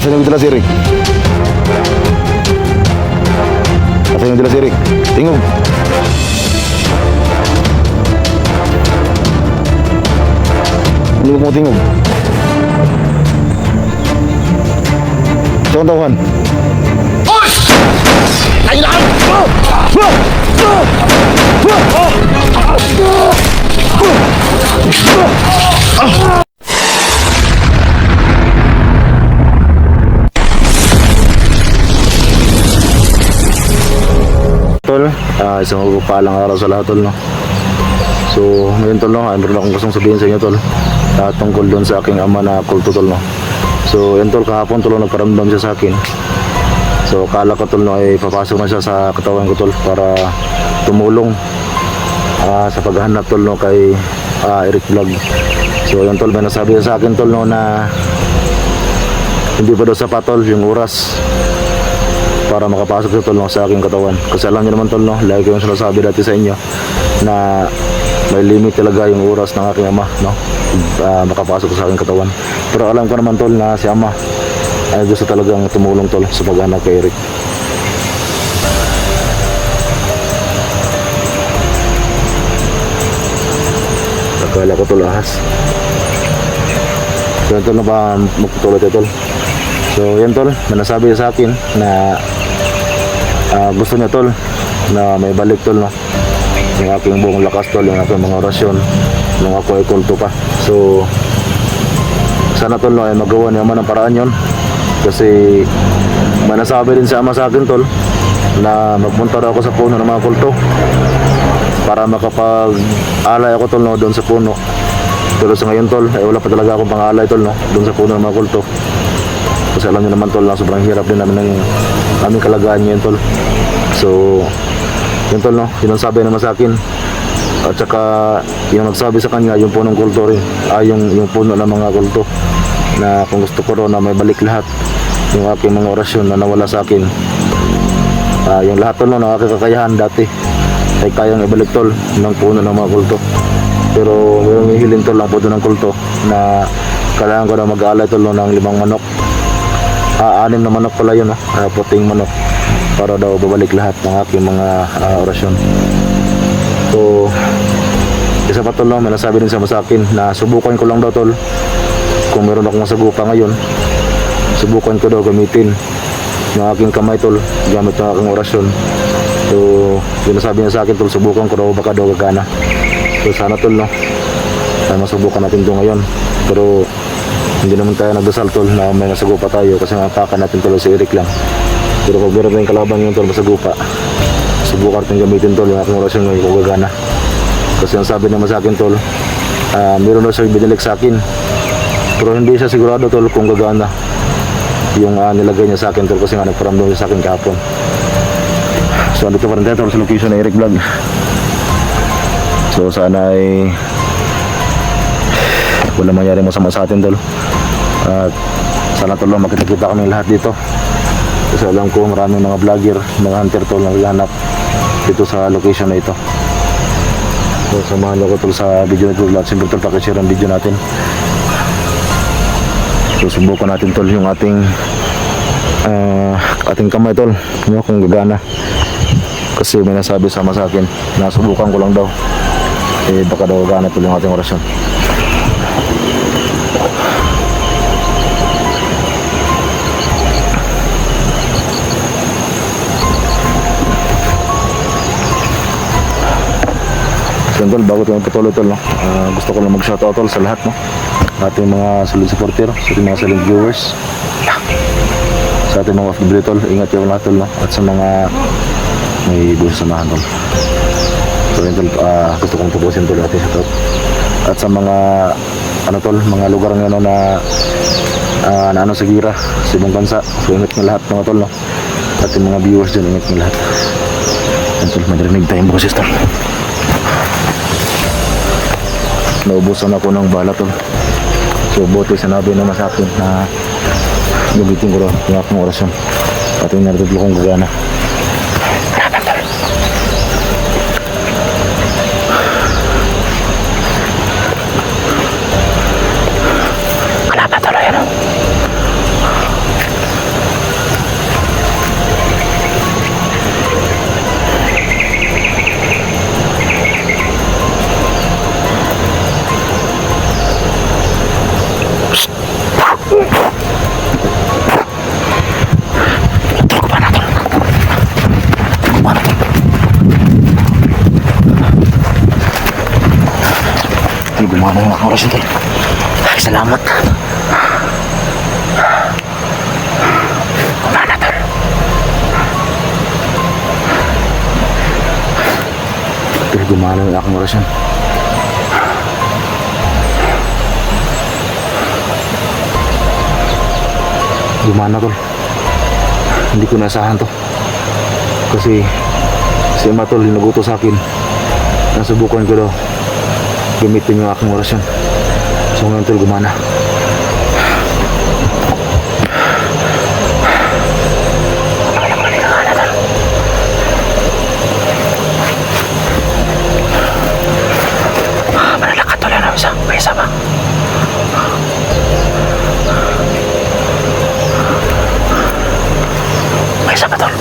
Asan yung dala si Rick? Asan yung dala si Rick? Tingog. Ano mo tingog? Saan tawhan? Ay na! Tol, isang magpapalang araw sa lahat tol, no? So ngayon tol, no, meron akong gustong sabihin sa inyo tol, tungkol doon sa aking ama na kulto tol, no? So yun tol, kahapon tol, nagparamdam siya sa akin. So kala ko tol, no, ay papasok na siya sa katawan ko tol para tumulong sa paghahanap tol, no, kay Eric Vlog. So yun tol, may nasabi sa akin tol, no, na hindi pa daw sapat tol yung oras para makapasok sa tol, no, sa aking katawan. Kasi alam niyo naman tol, no, lagi ko yung sinasabi dati sa inyo na may limit talaga yung oras ng aking ama, no, makapasok sa aking katawan. Pero alam ko naman tol na si ama ay gusto talagang tumulong tol sa paghanap kay Eric. Akala ko tol ahas. So tol, na ba magtutuloy tayo tol? So yan tol, may nasabi sa akin na gusto niya tol na may balik tol, no, yung aking buong lakas tol, yung aking mga orasyon nung ako ay kulto pa. So sana tol, no, ay magawa niya man ang paraan yon. Kasi may nasabi din sa ama sa akin tol na magpunta daw ako sa puno ng mga kulto para makapag-alay ako tol, no, doon sa puno. Pero sa ngayon tol ay wala pa talaga akong pang-alay tol, no, doon sa puno ng mga kulto. Kasi alam niyo naman tol na sobrang hirap din namin ng aming kalagayan ngayon tol. So yun tol, no, yun ang sabi naman sa akin. At saka yung nagsabi sa kanya yung punong kulto rin, yung puno ng mga kulto, na kung gusto ko rin na may balik lahat yung aking mga orasyon na nawala sa akin. Yung lahat tol, no, ng aking kakayahan dati ay kayang ibalik tol ng puno ng mga kulto. Pero mayroong ihilin tol ang puno ng kulto na kailangan ko na mag-aalay tol, no, ng 5 manok. 6 na manok pala yun, no? Puting manok para daw babalik lahat ng aking mga orasyon. So isa pa tol, no, may nasabi din sa akin na subukan ko lang daw tol, kung meron akong masagupa ngayon, subukan ko daw gamitin yung aking kamay tol gamit ng aking orasyon. So yun nasabi niya sa akin tol, subukan ko daw, baka daw gagana. So sana tol, no, ay masubukan natin ito ngayon. Pero hindi naman tayo nagdasal tol na may masagupa tayo, kasi mapaka natin tol si Eric lang. Pero kung meron tayong kalaban yung tol masagupa, subukan natin gamitin tol yung aking orasyon ngayon kung gagana. Kasi ang sabi naman sa akin tol, meron daw siya binilik sa akin, pero hindi siya sigurado tol kung gagana yung nilagay niya sa akin tol, kasi nga nagparamdam niya sa akin kahapon. So andito pa rin tayo tol sa location ng Eric Vlog. So sana ay wala mangyari masama sa atin tol, at sana tol, makita-kita kami lahat dito. Kasi alam ko maraming mga vlogger, mga hunter tol na naghahanap dito sa location na ito. So samahan niyo ko tol sa video na ito lahat. Siyempre tol, pakishare ang video natin. So subukan natin tol yung ating kamay tol, kung gagana. Kasi may nasabi sama sa akin na subukan ko lang daw, baka daw gagana tol yung ating orasyon. So tol, bago tayo patuloy tol, no, gusto ko lang mag-shoutout tol sa lahat, no, ating mga solid supporter, sa ating mga silent viewers, sa ating mga FW tol, ingat kayo lahat tol, no, at sa mga may buhay samahan tol. So yun tol, gusto kong tubusin tol natin shoutout. At sa mga tol, mga lugar ngayon, no, na sa gira sa ibang bansa. So ingat ng lahat mga tol, no, at yung mga viewers dyan, ingat ng lahat. Yan tol, may narinig tayong boses tol. Naubusan ako ng bala tol. So buti sinabi naman sa akin na gamitin ko yung aking orasyon at yung naritutlo kong gagana. Kalaban tol, yan. Gumana yung aking orasyon, tol. Ay, salamat. Gumana, tol. Tol, gumana yung aking orasyon. Gumana, tol. Hindi ko nasahan to. Kasi si Emma, tol, hinuguto sa akin. Nasubukan ko daw gamitin yung aking orasyon. So ngayon, tol, gumana. Malalakat, tol, ano isa? May isa ba? May isa ba, tol?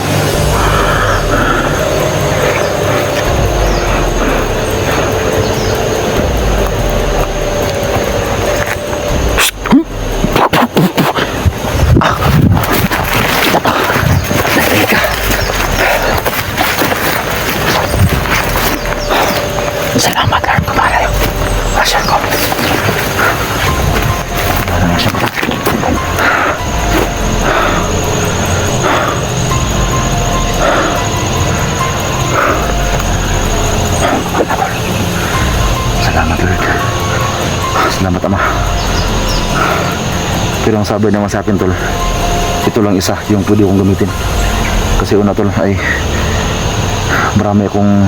Salamat, Lord. Kumala yung orasyon ko. Kumala yung orasyon ko. Salamat, Lord. Salamat, Ama. Pero ang sabi naman sa akin, tol, ito lang isa yung pwede kong gamitin. Kasi una, tol, ay marami akong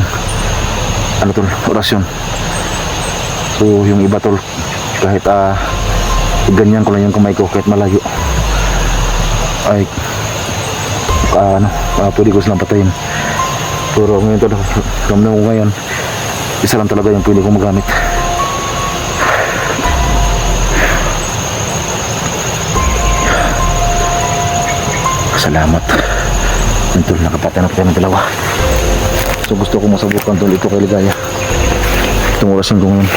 ano, tol, orasyon. So yung iba, tol, kahit ganyan ko lang yung kamay ko kahit malayo, ay pwede ko silang patayin. Pero ngayon, tol, ramdam ko ngayon isa lang talaga yung pwede kong magamit. Salamat. Ngayon, tol, nakapatay na tayo ng dalawa. So gusto ko masabukan, tol, ito kay Ligaya. Itong orasyon ko ngayon.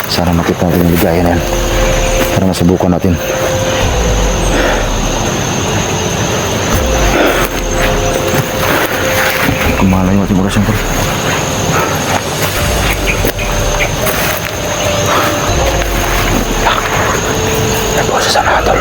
Sana makita natin yung Ligaya na yan para masubukan natin. Kumala yung ating orasyon, tol. Nabuha sa sana, tol.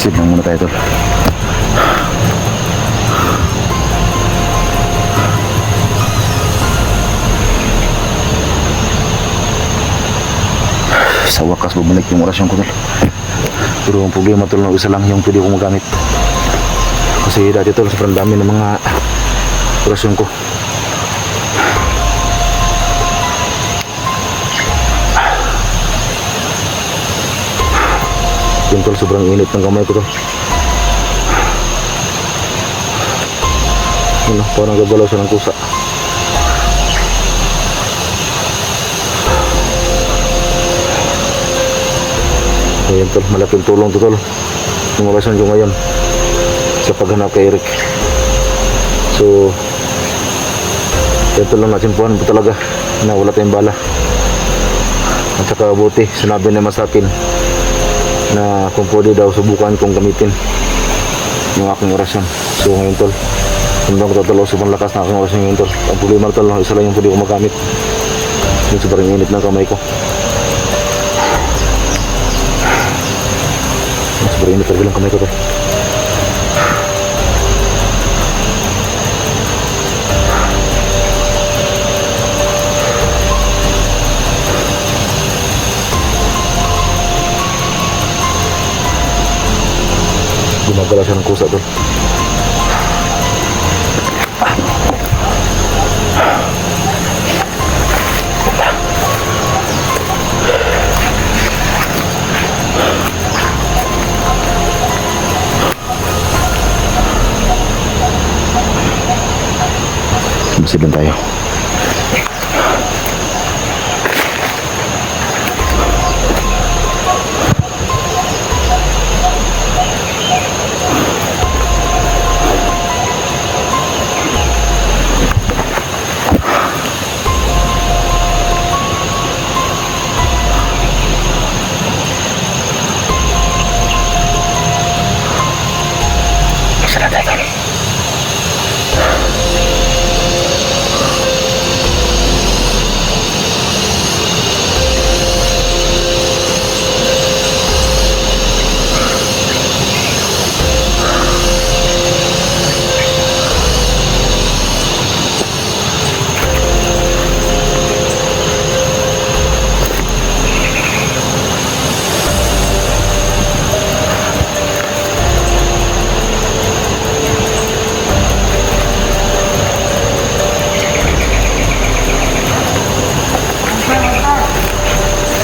Isip lang muna tayo, tol. Sa wakas bumalik yung orasyon ko, tol. Pero ang problema, tol, isa lang yung pwede kong magamit. Kasi dati, tol, sobrang dami ng mga orasyon ko. Yung, tol, sobrang init ng kamay ko, tol. Ano, parang gagalaw siya ng kusa. Ayan, tol, malaking tulong to, tol, yung orasyon ko ngayon sa paghanap kay Eric. So ito lang natin puhan po talaga na wala tayong bala. At saka buti sinabi naman sa akin na kung pwede daw subukan kong gamitin yung aking orasyon. So ngayon, tol, hindi ko tatalo sobrang lakas na aking orasyon ngayon, tol. Ang problema, tol, isa lang yung pwede kong magamit. Yung sobrang init ng kamay ko. Sobrang init talaga ng kamay ko, tol. Gumagala siya ng kusa, tol. Silan tayo. Silan tayo.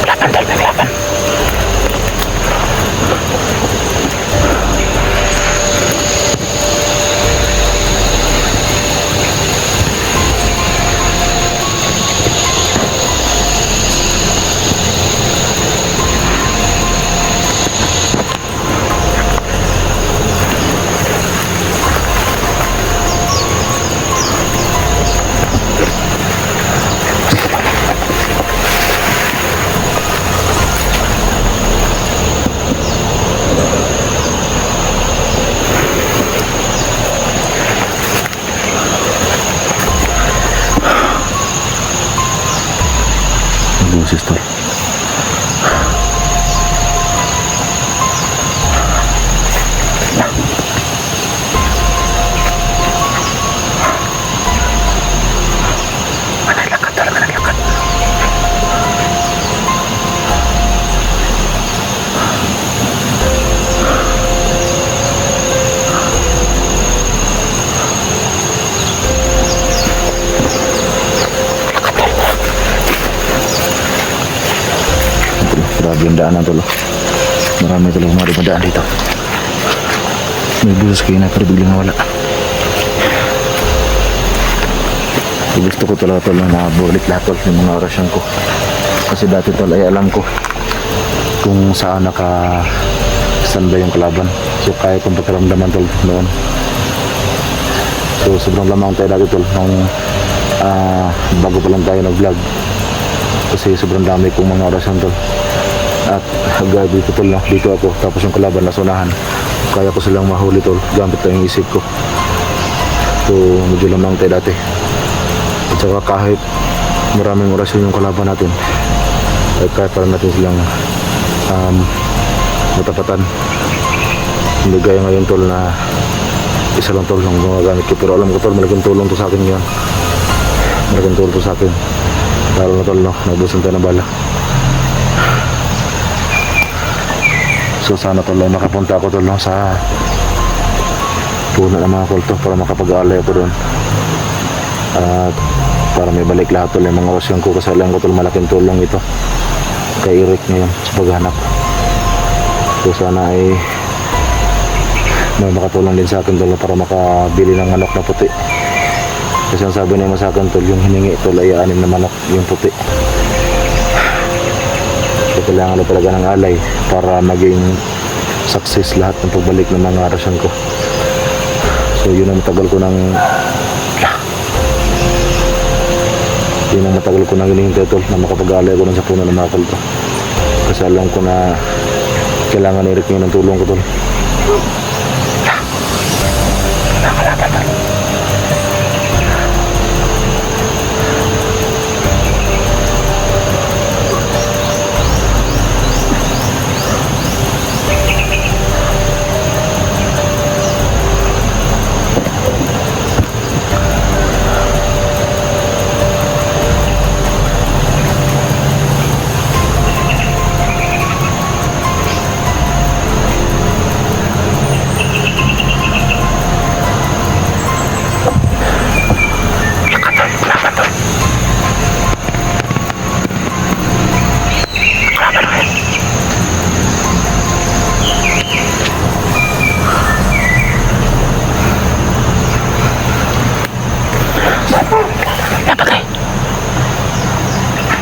Lapan, tol, naglapan. Boses, tol. Manalakad, tol, manalakad. Grabe yung daanan, tol. Marami talagang mga dumadaan dito. May busos kayo na pero biglang nawala. Gusto ko talaga, tol, na nabulit lahat, tol, yung mga orasyon ko. Kasi dati, tol, ay alam ko kung saan naka-standby yung kalaban. So kaya kong pakiramdaman, tol, noon. So sobrang lamang tayo dati, tol, nung bago pa lang tayo nag-vlog. Kasi sobrang dami kong mga orasyon, tol. At hanggang dito, tol, no? Dito ako, tapos yung kalaban nasa unahan. Kaya ko silang mahuli, tol, gamit lang yung isip ko. So medyo lamang tayo dati. At saka kahit maraming orasyon yung kalaban natin, at kahit parang natin silang matapatan, hindi gaya ngayon, tol, na isa lang, tol, ng gumagamit ko. Pero alam ko, tol, malaking tulong to sa akin yan. Malaking tulong to sa akin. Lalo na, tol, no? Nabusan tayo ng bala. So sana, tol, makapunta ako, tol, no, sa puno ng mga kulto para makapag-alay ako doon. At para may balik lahat, tol, yung mga orasyon ko. Kasi alam ko, tol, malaking tulong ito kay Eric ngayon sa paghanap. So sana ay may makatulong din sa akin, tol, para makabili ng manok na puti. Kasi ang sabi naman sa akin, tol, yung hiningi, tol, ay 6 na manok yung puti. So kailangan na talaga ng alay para maging success lahat ng pagbalik ng mga orasyon ko. So yun ang matagal ko nang hinihintay, tol, na makapag-alay ako sa puno ng mga kulto. Kasi alam ko na kailangan ni Eric ngayon ng tulong ko, tol. Nakalaban, tol.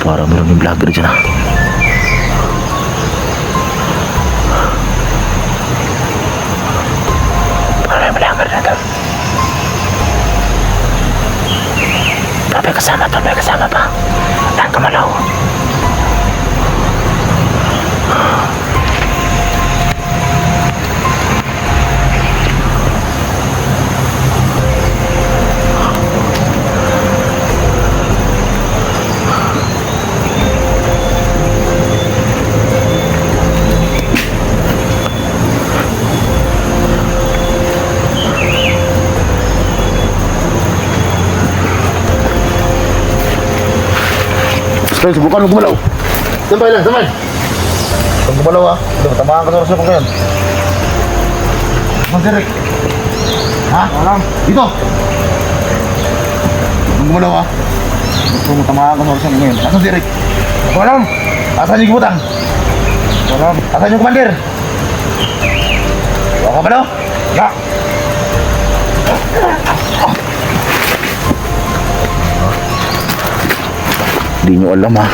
Parang meron yung vlogger dyan ah. Parang yung vlogger na to. May kasama to, may kasama pa. Ang kamalaw. Guys, subukan mo gumalaw. Sampay lang, sampay. Huwag gumalaw ah. Tamaan ka sa oras mo ngayon. Mas direk. Ha? Alam. Dito. Huwag gumalaw ah. Huwag tamaan ka sa oras mo ngayon. Asan si Rick? Alam. Asan yung gibutang? Alam. Asan yung komandir? Huwag ka ba daw? Ya. Di nyo alam ah.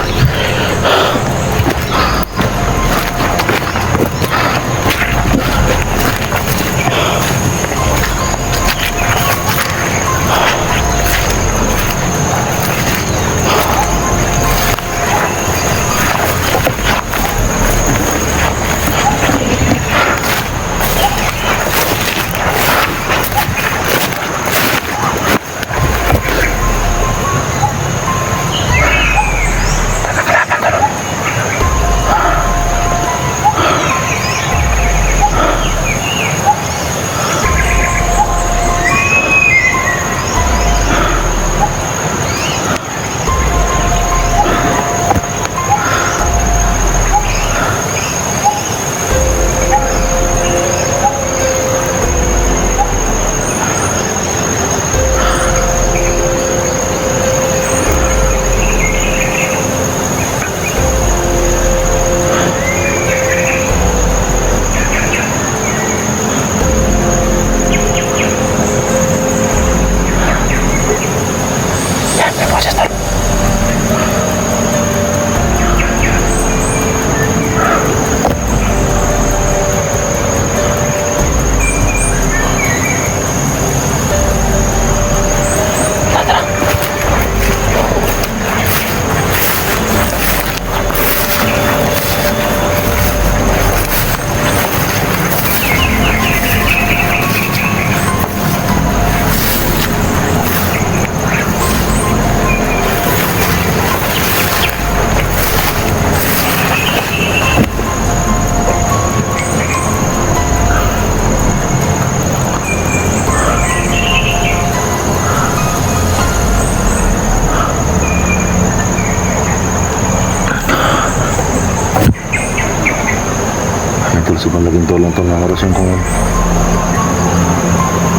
Sobrang laging tulong to ng orasyon ko ngayon.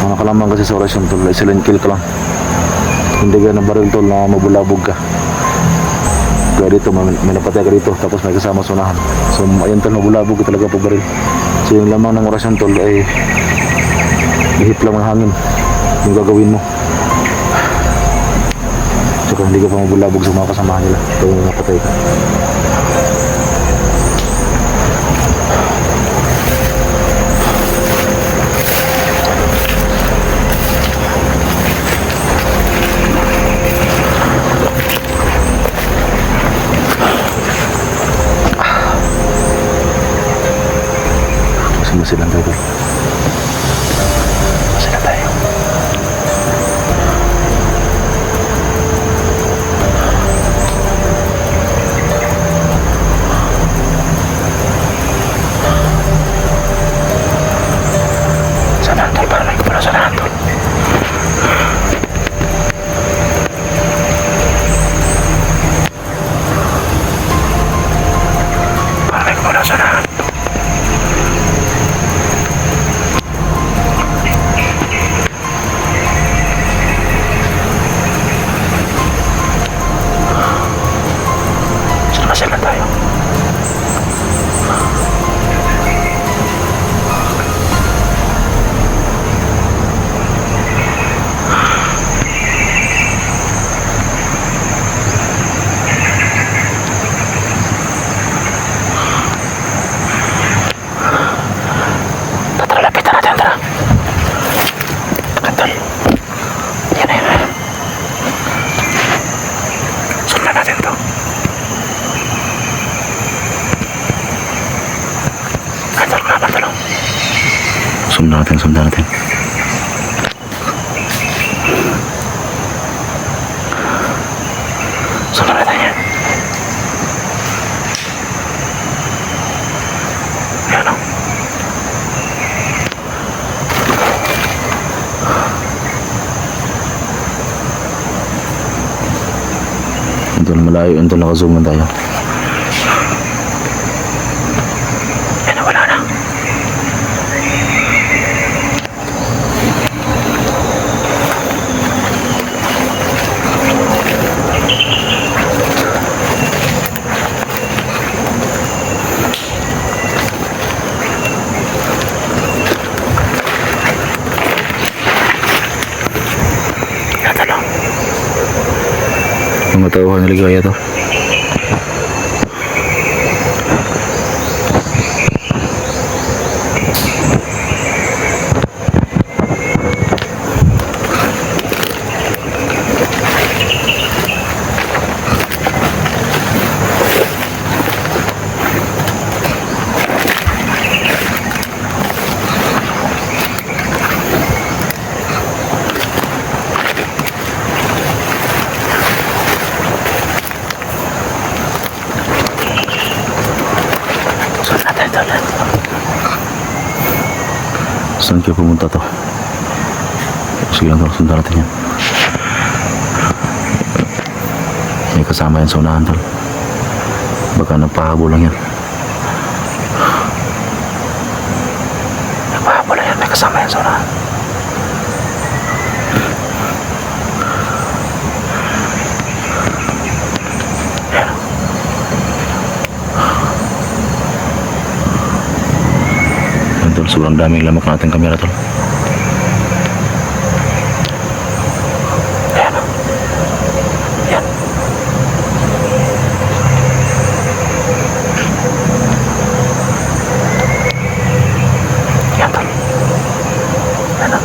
Ang nakalaman kasi sa orasyon tol ay silent kill ka lang. Hindi ka ng baril tol na mabulabog ka. Kaya dito may napatay ka dito tapos may kasama sunahan. So ayun tol, mabulabog ka talaga pag baril. So yung lamang ng orasyon tol ay ihip lang ng hangin yung gagawin mo. So hindi ka pa mabulabog sa mga kasamahan nila kaya may napatay ka. Masilan tayo. Masilan tayo. Sana tayo para may kapala sa nato. Para may kapala sa nato. Masaya tayo. sundan natin, sundan natin. Sundan natin yan. Ayan o. Ito na malayo, ito nakazoom na tayo. Ayan na, wala na. Ito lang. Mga tauhan naligaya to. Saan kayo pumunta to? Sige lang to, sundan natin yan. May kasama yan sa unahan tol. Baka nagpahabol lang yan. Nagpahabol lang yan, may kasama yan sa unahan. Sobrang daming lamak ng ating kamera tol. Ayan o. Ayan. Ayan tol. Ayan o.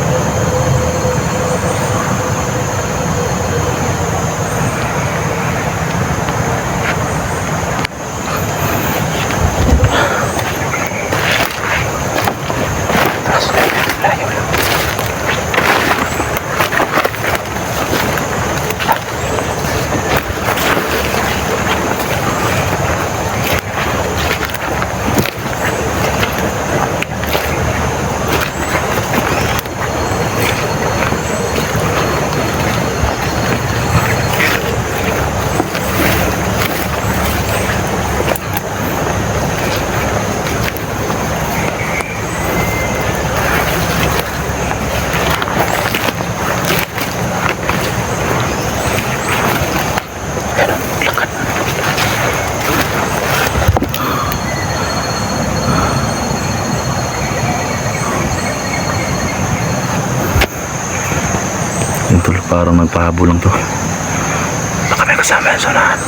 Parang nagpahabol lang to. Baka may kasama yan sa unahan.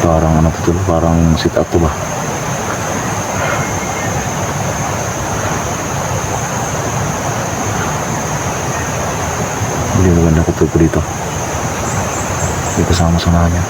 Parang ano to, parang sit up to ba? Hindi maganda ko po dito. Hindi kasama sa unahan niya.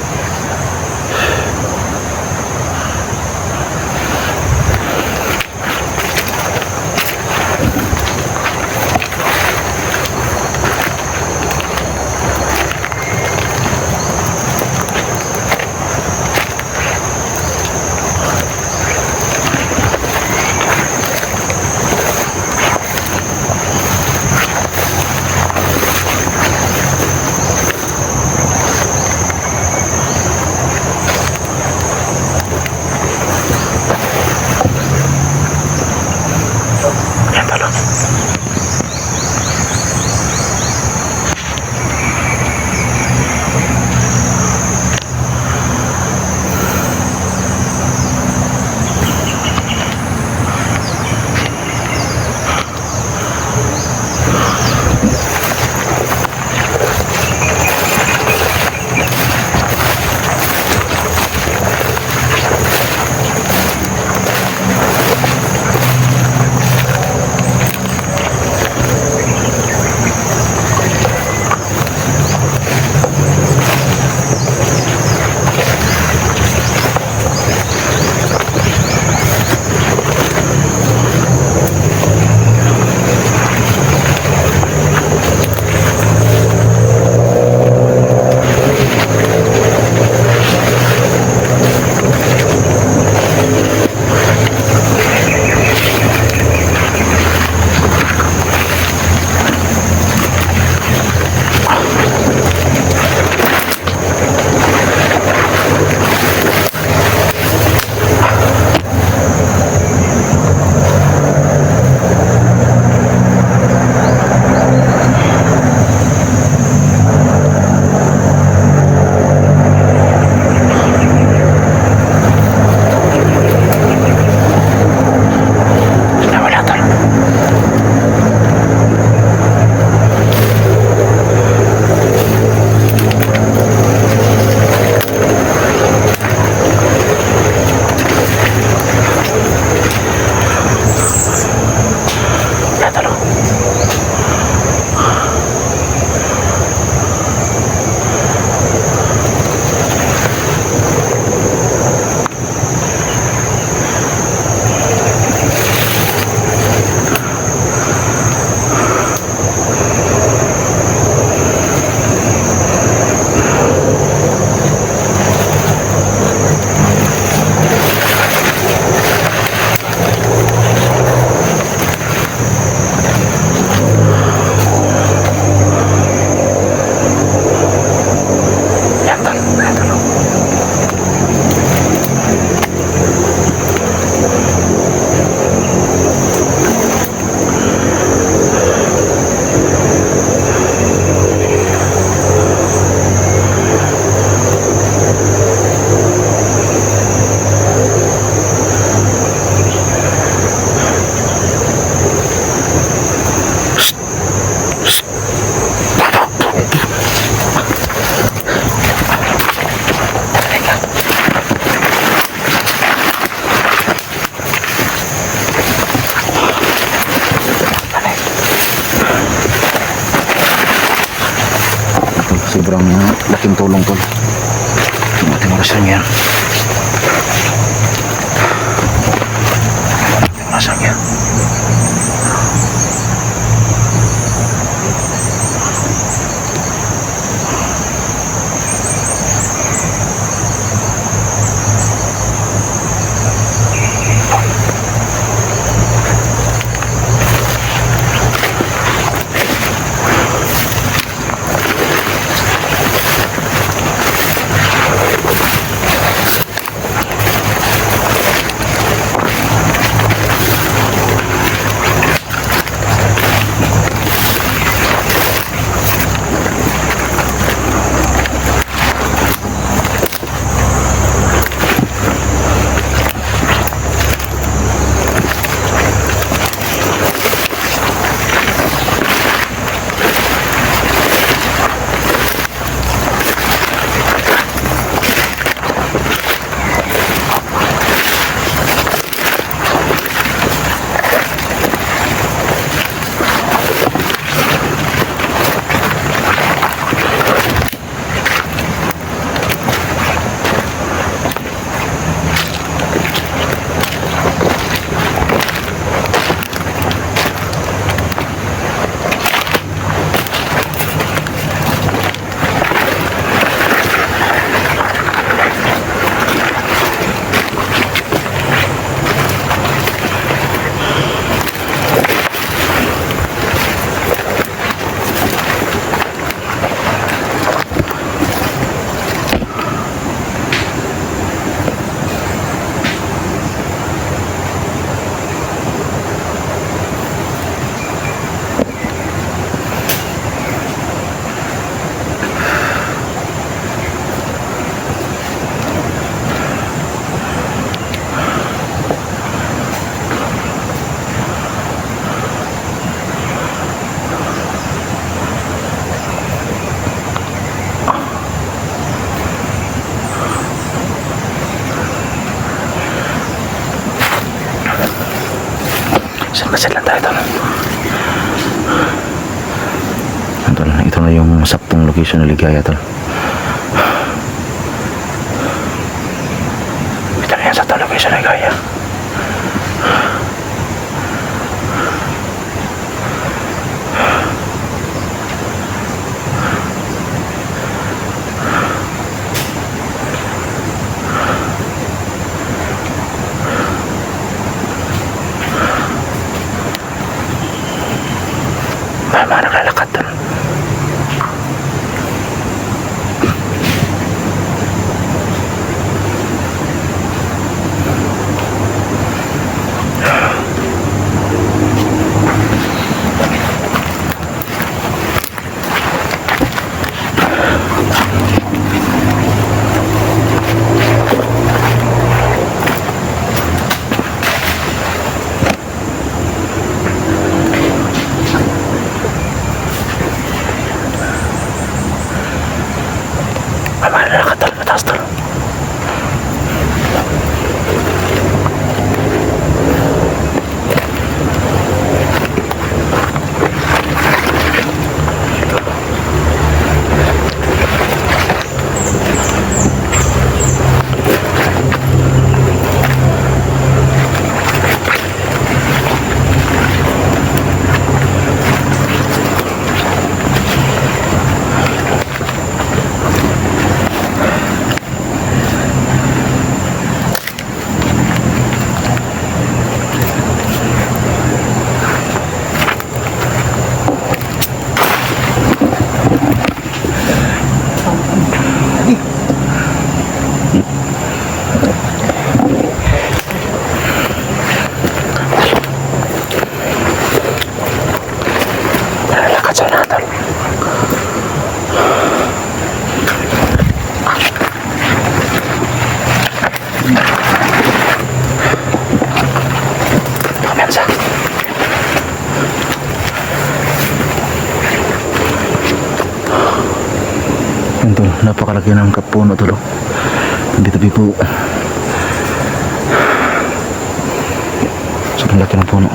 sobrang laking tulong tol ang ating orasyon yan. Ating orasyon yan. Saan lang tayo tol? Ito na yung saktong location na Ligaya tol. Ito na yung saktong location na Ligaya. May mga naglalakad doon. Napakalaki ng kapuno tulo. Hindi tabi po. Sobrang laki ng puno.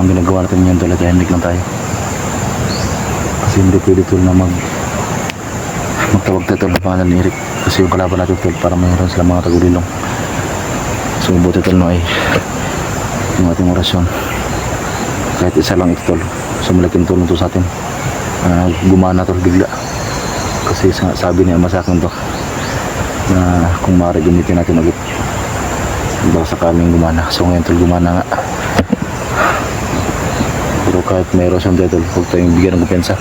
ang ginagawa natin yan tol, tahimik lang tayo. Kasi hindi pwede tol na magtawag tayo tol ng pangalan ni Eric. Kasi yung kalaban natin tol, para mayroon sila mga tagulilong. So buti tol no ay yung ating orasyon. Kahit isa lang ito tol, so malaking tulong to sa atin. Gumana tol bigla. Kasi sabi niya sa akin to, na kung maaari gamitin natin ulit baka sakaling gumana. So ngayon tol gumana nga. Pero kahit may orasyon tayo tol, huwag tayong bigyan ng kumpensa.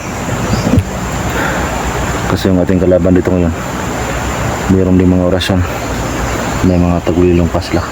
Kasi yung ating kalaban dito ngayon, mayroon din mga orasyon, may mga tagulilong pa sila.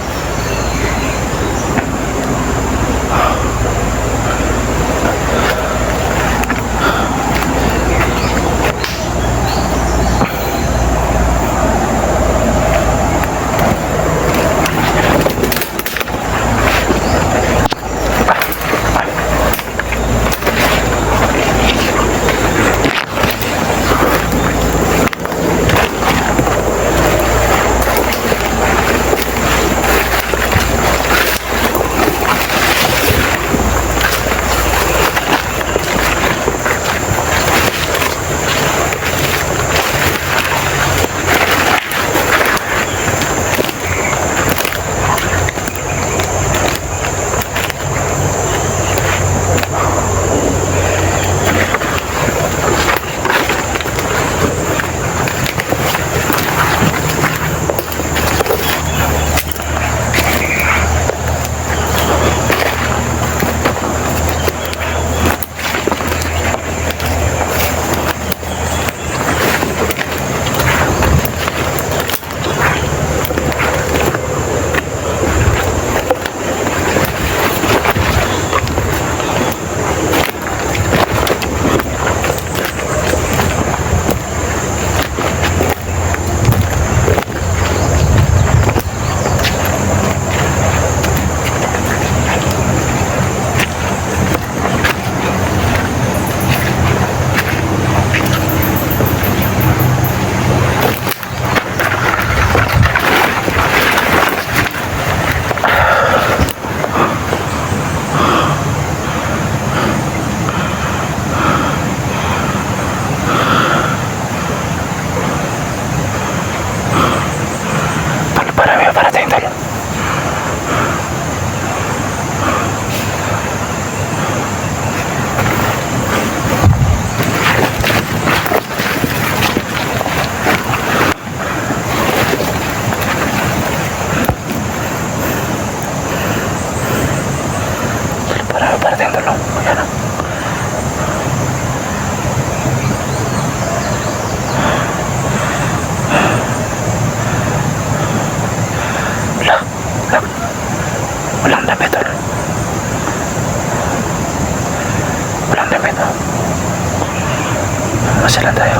Masyalan tayo.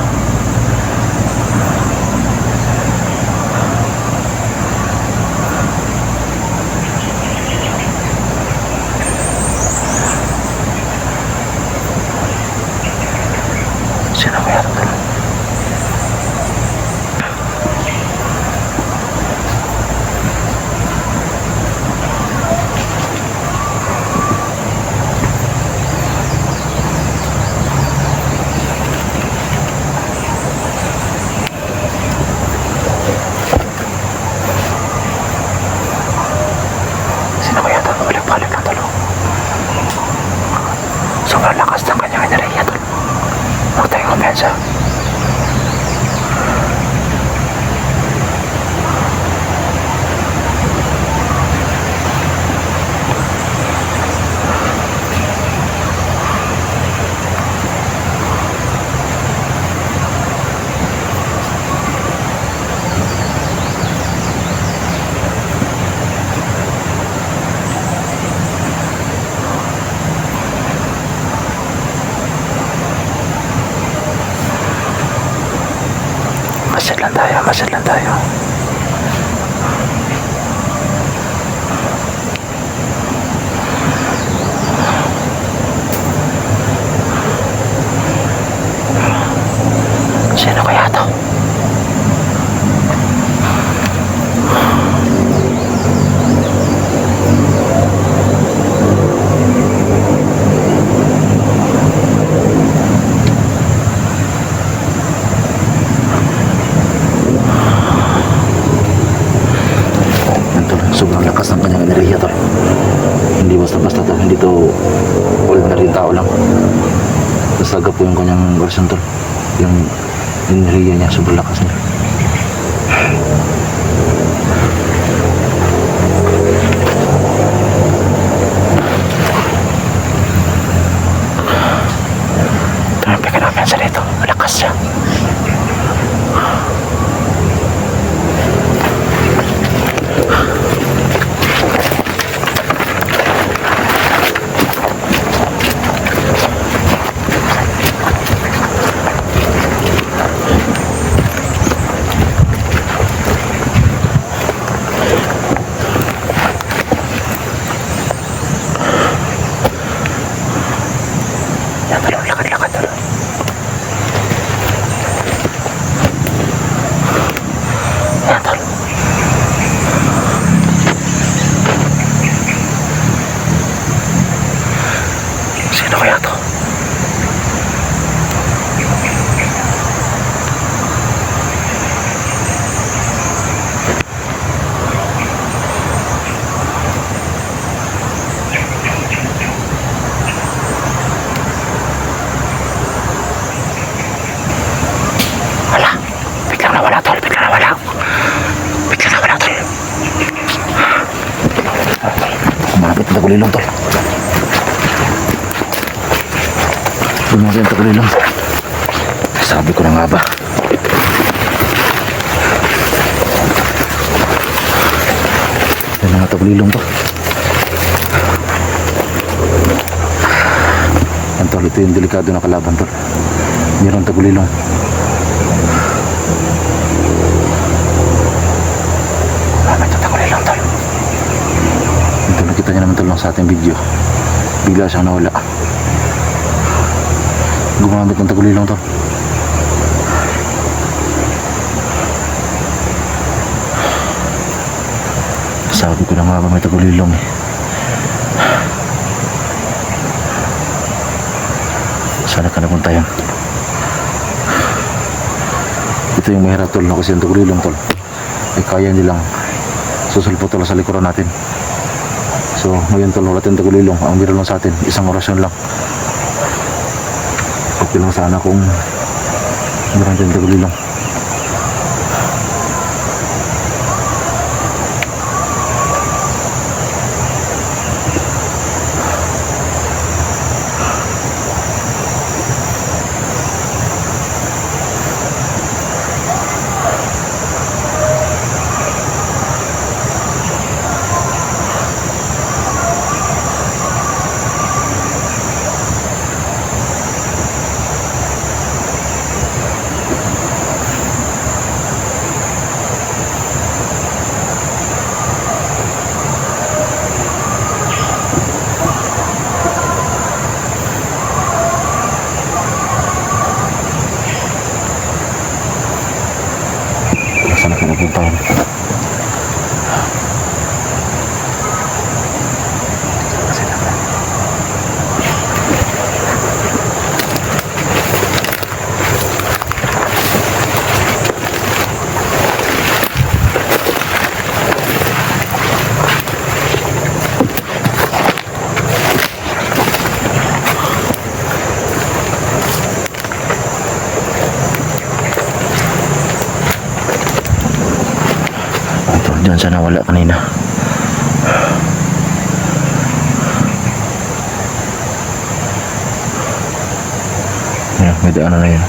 Sino kaya ito? Sino kaya ito? Balik-balik lang talo. Sobrang lakas ng kanyang enerhiya tol. Huwag tayong kumpensa. Masyad lang tayo, masyad lang tayo. Sino kaya ito? tol. Hindi basta-basta tol, hindi to ordinary tao lang. Nasagap po yung kanyang version tol. Yung enerhiya niya, sobrang lakas niya. Teka namin sa dito, malakas siya. Yan tol, lakad-lakad tol. Yan tol. Sino kaya to? Wala. Biglang nawala tol, biglang nawala. Biglang nawala tol. Kumapit na tagulilong tol. Lumaki ang tagulilong. Sabi ko na nga ba. Yan ang tagulilong to. Yan tol, ito yung delikado na kalaban tol. Meron tagulilong. Ito nakita niya naman tol sa ating video. Bigla siyang nawala. Gumamit ng tagulilong tol. Sabi ko na nga ba may tagulilong eh. Sana ka napunta yun. Ito yung mahirap tol na kasi yung tagulilong tol. Eh kaya nilang susulpo tol sa likuran natin. So ngayon tol wala tayong tagulilong. Ang biro lang sa atin isang orasyon lang. Okay lang sana kung meron tayong tagulilong. Sana ka napunta yun. Diyan siya nawala kanina. Yan, may daanan na yun.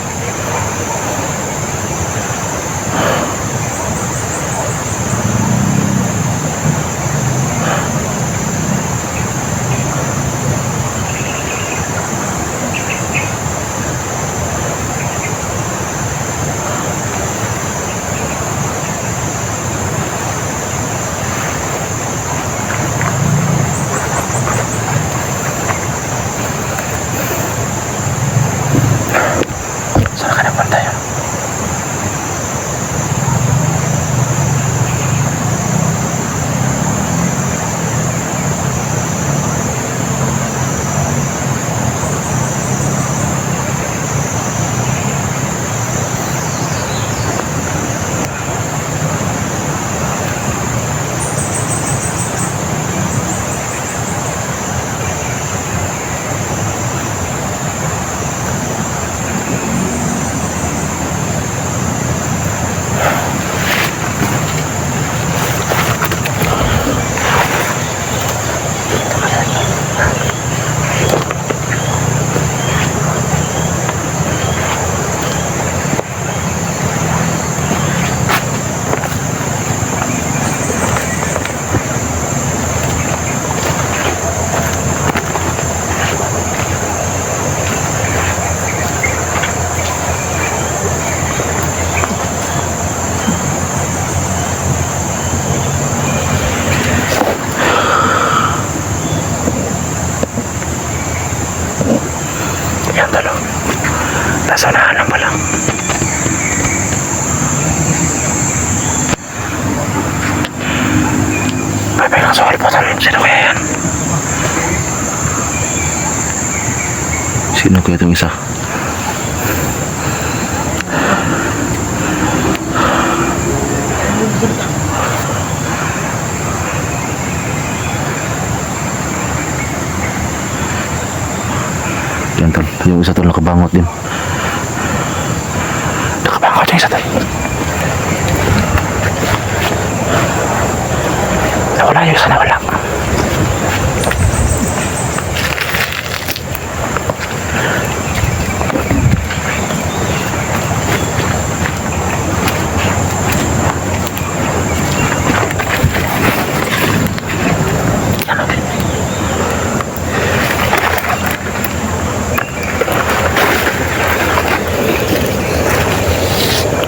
Sino kaya yan? Sino kaya itong isa? Yan tol, yung isa tol nakabangot din. Nakabangot yung isa tol. Nawala yung isa, nawala.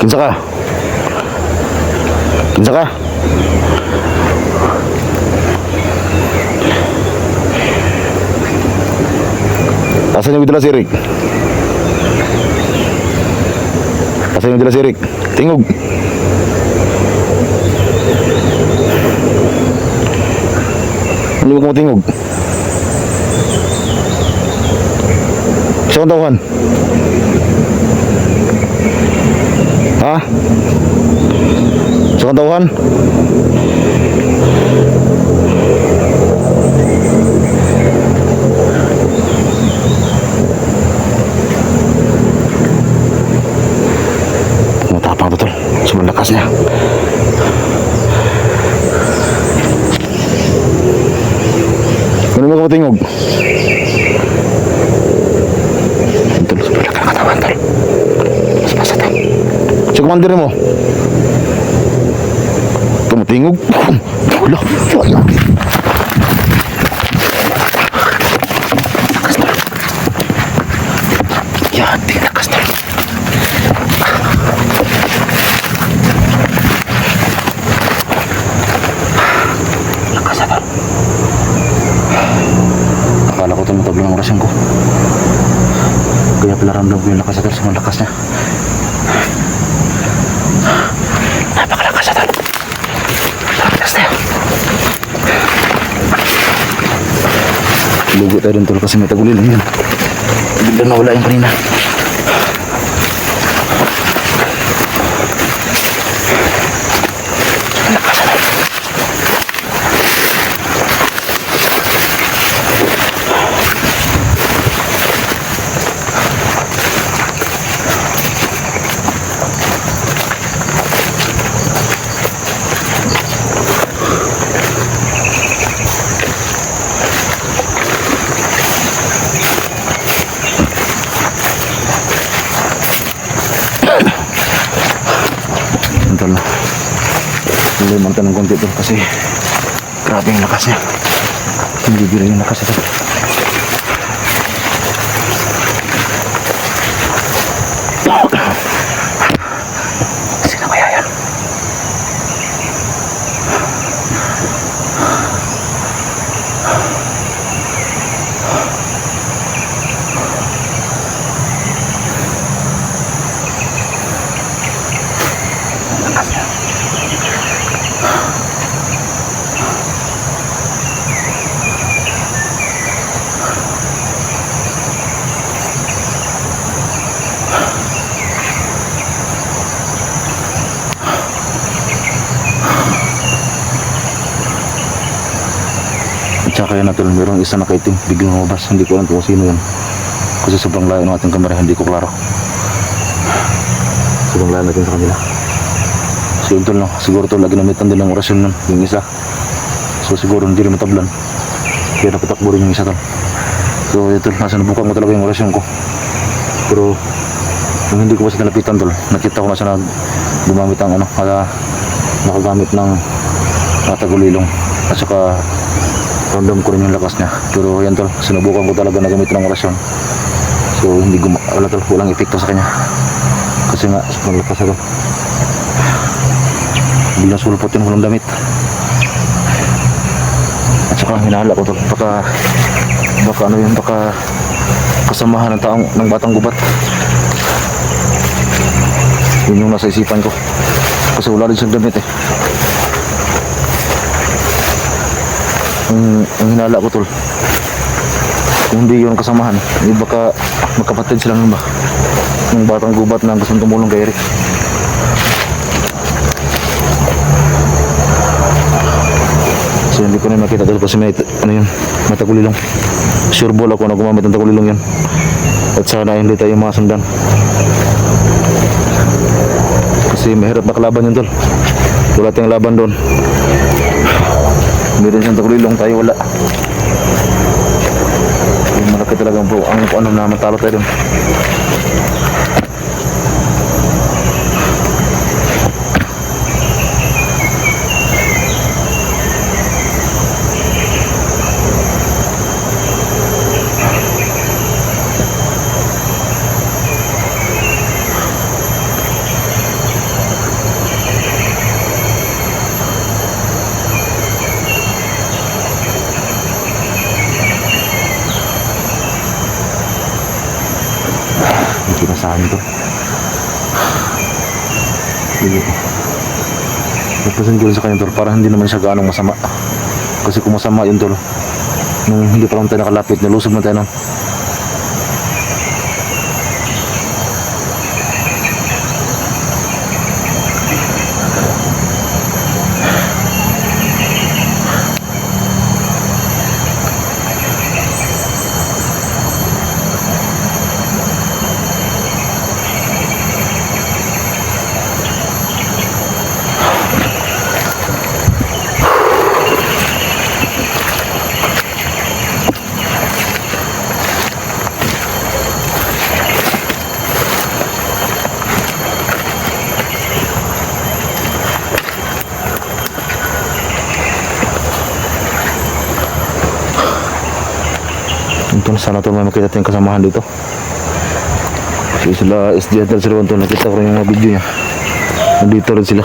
Kinsa ka? Kinsa ka? Asan yung dala si Rick? Asan yung dala si Rick? Tingog. Hindi mo tingog. Saan tauhan? Ha? Saan tauhan? Matapang to tol. Sobrang lakas niya. Ano mo ka matingog? Tol, sobrang lakas ng katawan tol. Mas masata. Si commander mo. Tumutingog. Wala. Wala. Lakas tol. Yan, di lakas tol. Lakas na tol. Akala ko tumutablo ng orasyon ko. Kaya pala ramdam ko yung lakas na tol. Sobrang lakas niya. Napakalakas na tol. Lakas na yan. Lugo tayo rin tol kasi may tagulil lang yun. Bigla na wala yung kanina. Lakas na tol. Tol na. Hindi man ng konti tol kasi grabe yung lakas niya. Hindi biro yung lakas ito. Sino kaya yan? Lakas niya. Tsaka yun na tol, mayroong isa nakaitim, biglang lumabas, hindi ko alam kung sino yun. Kasi sobrang layo ng ating kamera, hindi ko klaro. Sobrang layo natin sa kanila. So yun tol, no? Siguro tol, ginamitan din ng orasyon nun, yung isa. So siguro hindi rin matablan. Kaya napatakbo rin yung isa tol. So yun tol, nasa nabukan ko talaga yung orasyon ko. Pero yung hindi ko kasi nalapitan tol, nakita ko na siya na gumamit ng ano, nakagamit ng tagulilong. At saka ramdam ko rin yung lakas niya. Pero yan tol, sinubukan ko talaga na gamitin ng orasyon. So hindi wala tol, walang epekto sa kanya. Kasi nga, sobrang lakas ako. Bilang sulpot yun, walang damit. At saka hinahala ko tol, baka ano yun, baka kasamahan ng batang gubat. Yun yung nasa isipan ko. Kasi wala rin siyang damit eh. ang hinala ko tol, kung hindi yun kasamahan, di baka magkapatid silang ba yung batang gubat na gustong tumulong kay Eric. So hindi ko na makita tol kasi may ano yun, may tagulilong. Sure ball ako na gumamit ng tagulilong yun, at sana hindi tayo masundan kasi mahirap na kalaban yun tol. Wala tayong laban doon, meron siyang tagulilong, tayo wala. Yung malaki talaga bro ang ano na matalo tayo doon. Pinasahan to. Nagpasan ko rin sa kanya tol para hindi naman siya gaanong masama. Kasi kung masama yun tol, nung hindi pa lang tayo nakalapit, nalusog na tayo nun. Tol, sana tol may makita tayong kasamahan dito. Kasi sila SD Hunter sila tol, nakita ko rin yung mga video niya. Nandito rin sila.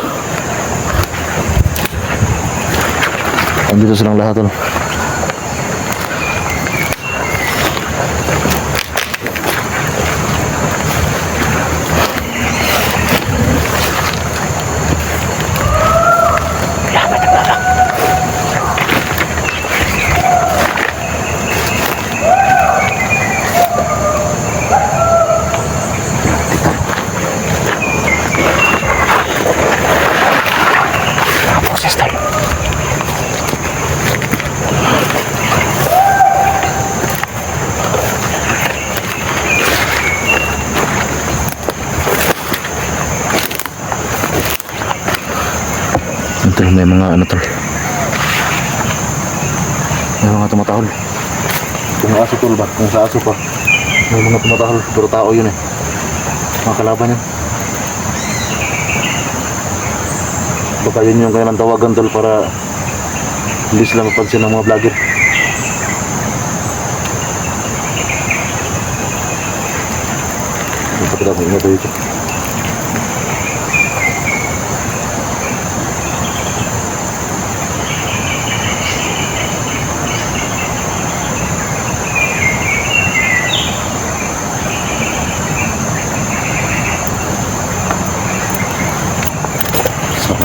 Andito silang lahat tol. Ito may mga ano tol, may mga tumatahol. Kung aso tol ba, kung sa aso pa may mga tumatahol, pero tao yun eh, mga kalaban yun. Baka yun yung kailang tawagan tol para hindi sila mapansin ng mga vlogger. Ito kita ingat tayo dito.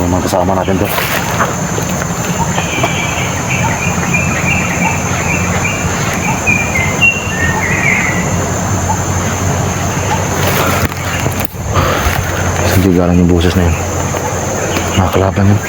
Mga kasama natin to. Hindi galang yung boses na yun, mga kalaban yun.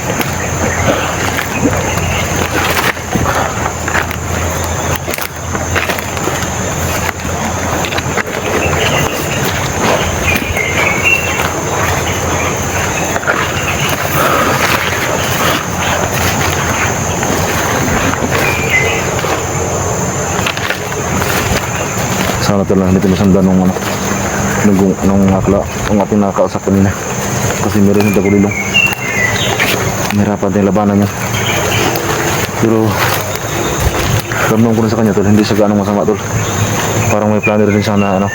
Sana talaga hindi masundan nung ano, nung ating nakakausap kanina. Kasi meron yung tagulilong, mahirapan tayong labanan niya. Pero ramdam ko na sa kanya tol, hindi siya gaano masama tol. Parang may plano rin siya na ano,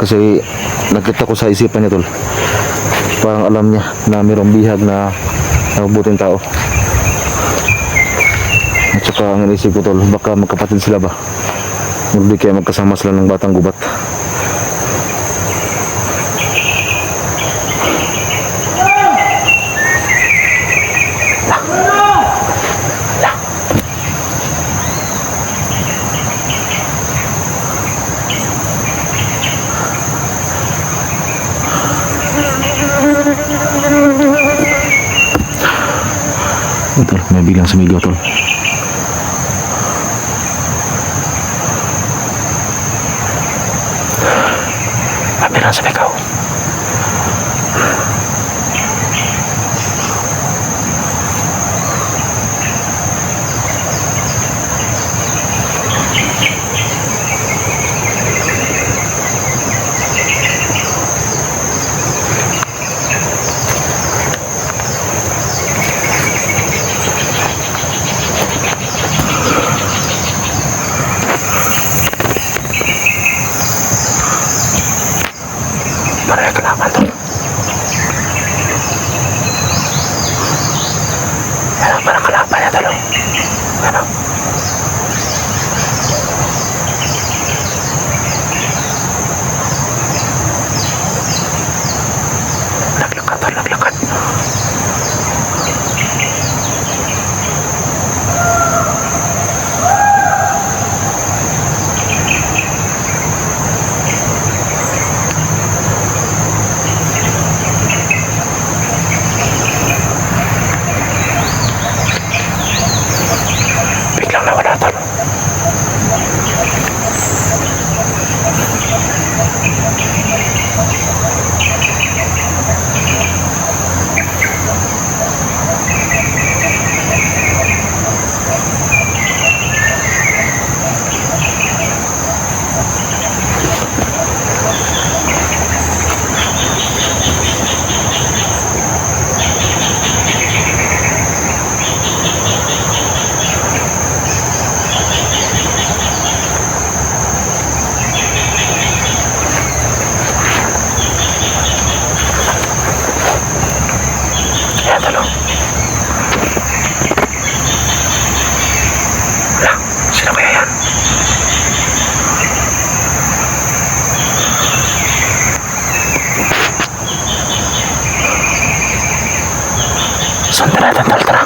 kasi nakita ko sa isipan niya tol, parang alam niya na mayroong bihag na mabuting tao. At saka ang inisip ko tol, baka magkapatid sila ba, hindi kaya magkasama sila ng batang gubat. tol. May biglang sumigaw tol. May biglang sumigaw. Parang kalaban tol. Ano, parang kalaban niya tol. Ano? Naglakad tol, naglakad. Biglang nawala tol. Ayan tol. Wala, sino kaya yan? Sundan natin tol, tara.